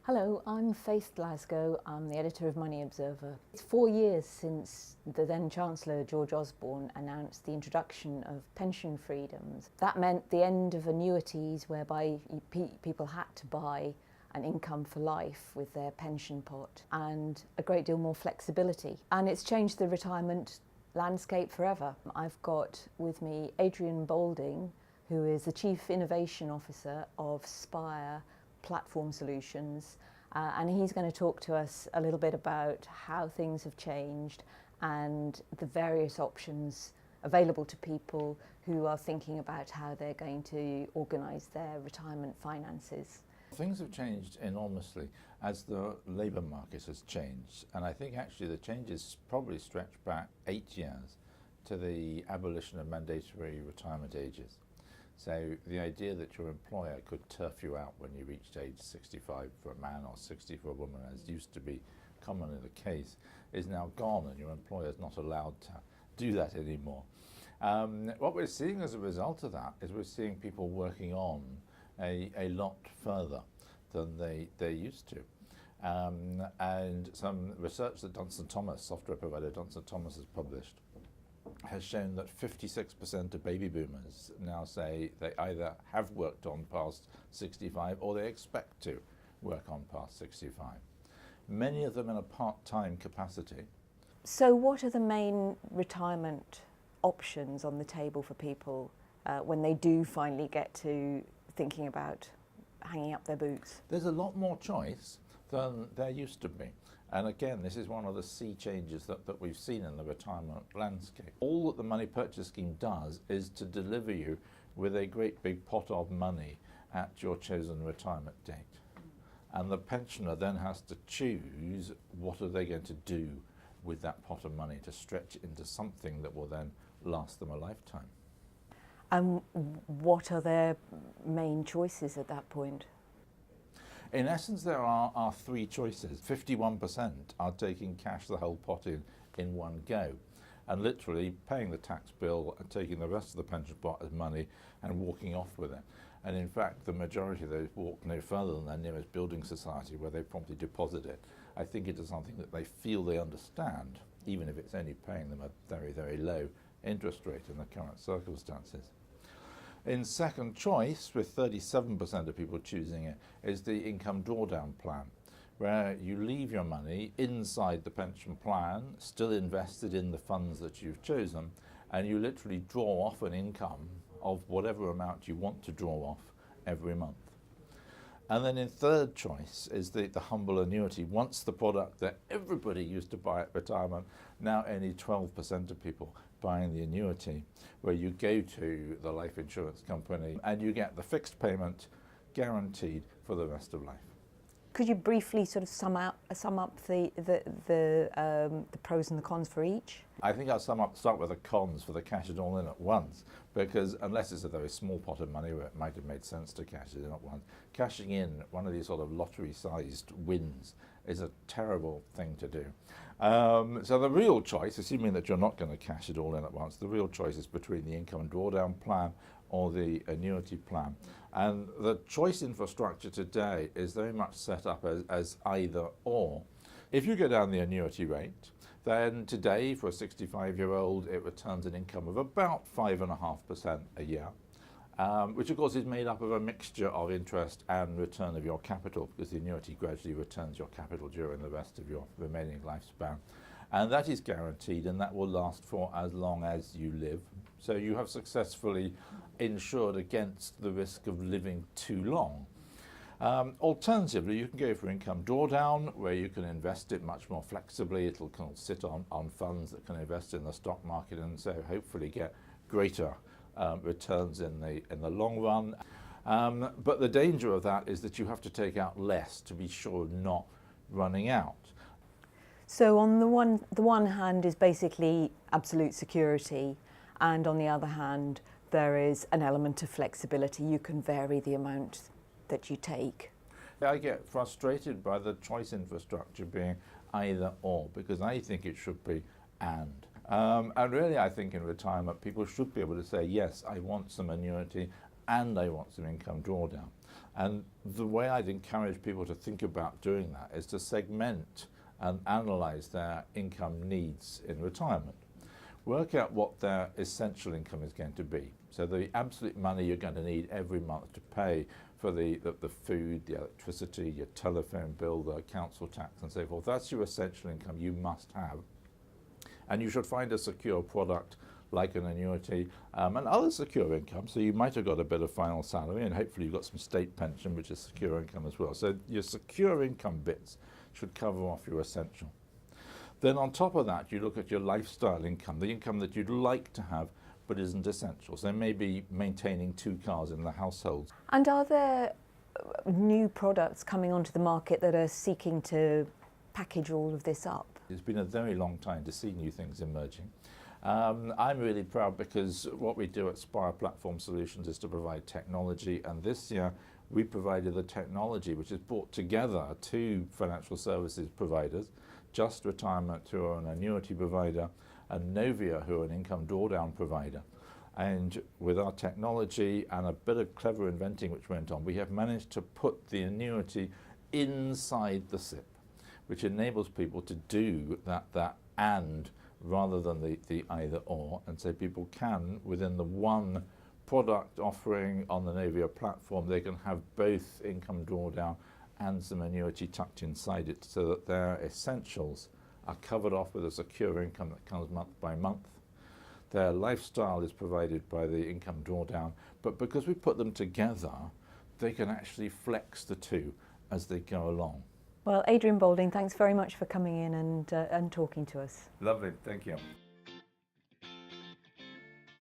Hello, I'm Faith Glasgow. I'm the editor of Money Observer. It's 4 years since the then Chancellor George Osborne announced the introduction of pension freedoms. That meant the end of annuities whereby people had to buy an income for life with their pension pot, and a great deal more flexibility. And it's changed the retirement landscape forever. I've got with me Adrian Boulding, who is the Chief Innovation Officer of Spire Platform Solutions, and he's going to talk to us a little bit about how things have changed and the various options available to people who are thinking about how they're going to organise their retirement finances. Things have changed enormously as the labour market has changed, and I think actually the changes probably stretch back 8 years to the abolition of mandatory retirement ages. So the idea that your employer could turf you out when you reached age 65 for a man or 60 for a woman, as used to be commonly the case, is now gone, and your employer is not allowed to do that anymore. What we're seeing as a result of that is we're seeing people working on a lot further than they used to. And some research that software provider Johnson Thomas has published, has shown that 56% of baby boomers now say they either have worked on past 65 or they expect to work on past 65. Many of them in a part-time capacity. So what are the main retirement options on the table for people when they do finally get to thinking about hanging up their boots? There's a lot more choice than there used to be. And again, this is one of the sea changes that we've seen in the retirement landscape. All that the money purchase scheme does is to deliver you with a great big pot of money at your chosen retirement date. And the pensioner then has to choose what are they going to do with that pot of money to stretch it into something that will then last them a lifetime. And what are their main choices at that point? In essence, there are three choices. 51% are taking cash the whole pot in one go, and literally paying the tax bill and taking the rest of the pension pot as money and walking off with it. And in fact, the majority of those walk no further than their nearest building society, where they promptly deposit it. I think it is something that they feel they understand, even if it's only paying them a very, very low interest rate in the current circumstances. In second choice, with 37% of people choosing it, is the income drawdown plan, where you leave your money inside the pension plan, still invested in the funds that you've chosen, and you literally draw off an income of whatever amount you want to draw off every month. And then in third choice is the humble annuity. Once the product that everybody used to buy at retirement, now only 12% of people buying the annuity, where you go to the life insurance company and you get the fixed payment guaranteed for the rest of life. Could you briefly sort of sum up the pros and the cons for each? I think I'll start with the cons for the cash it all in at once, because unless it's a very small pot of money where it might have made sense to cash it in at once, cashing in one of these sort of lottery-sized wins is a terrible thing to do. So the real choice, assuming that you're not going to cash it all in at once, the real choice is between the income drawdown plan or the annuity plan. And the choice infrastructure today is very much set up as either or. If you go down the annuity rate, then today for a 65-year-old it returns an income of about 5.5% a year, which of course is made up of a mixture of interest and return of your capital, because the annuity gradually returns your capital during the rest of your remaining lifespan. And that is guaranteed, and that will last for as long as you live. So you have successfully insured against the risk of living too long. Alternatively, you can go for income drawdown, where you can invest it much more flexibly. It'll kind of sit on funds that can invest in the stock market, and so hopefully get greater returns in the long run. But the danger of that is that you have to take out less to be sure of not running out. So on the one hand is basically absolute security, and on the other hand there is an element of flexibility. You can vary the amount that you take. I get frustrated by the choice infrastructure being either or, because I think it should be and. And really I think in retirement people should be able to say, yes, I want some annuity and I want some income drawdown. And the way I'd encourage people to think about doing that is to segment and analyse their income needs in retirement. Work out what their essential income is going to be. So the absolute money you're going to need every month to pay for the food, the electricity, your telephone bill, the council tax and so forth. That's your essential income you must have. And you should find a secure product like an annuity and other secure income. So you might have got a bit of final salary and hopefully you've got some state pension, which is secure income as well. So your secure income bits should cover off your essential. Then on top of that, you look at your lifestyle income, the income that you'd like to have but isn't essential. So maybe maintaining 2 cars in the household. And are there new products coming onto the market that are seeking to package all of this up? It's been a very long time to see new things emerging. I'm really proud because what we do at Spire Platform Solutions is to provide technology, and this year we provided the technology which has brought together 2 financial services providers, Just Retirement, who are an annuity provider, and Novia, who are an income drawdown provider. And with our technology and a bit of clever inventing which went on, we have managed to put the annuity inside the SIP, which enables people to do that and rather than the either or. And so people can, within the one product offering on the Novia platform, they can have both income drawdown and some annuity tucked inside it, so that their essentials are covered off with a secure income that comes month by month. Their lifestyle is provided by the income drawdown, but because we put them together, they can actually flex the 2 as they go along. Well, Adrian Boulding, thanks very much for coming in and talking to us. Lovely, thank you.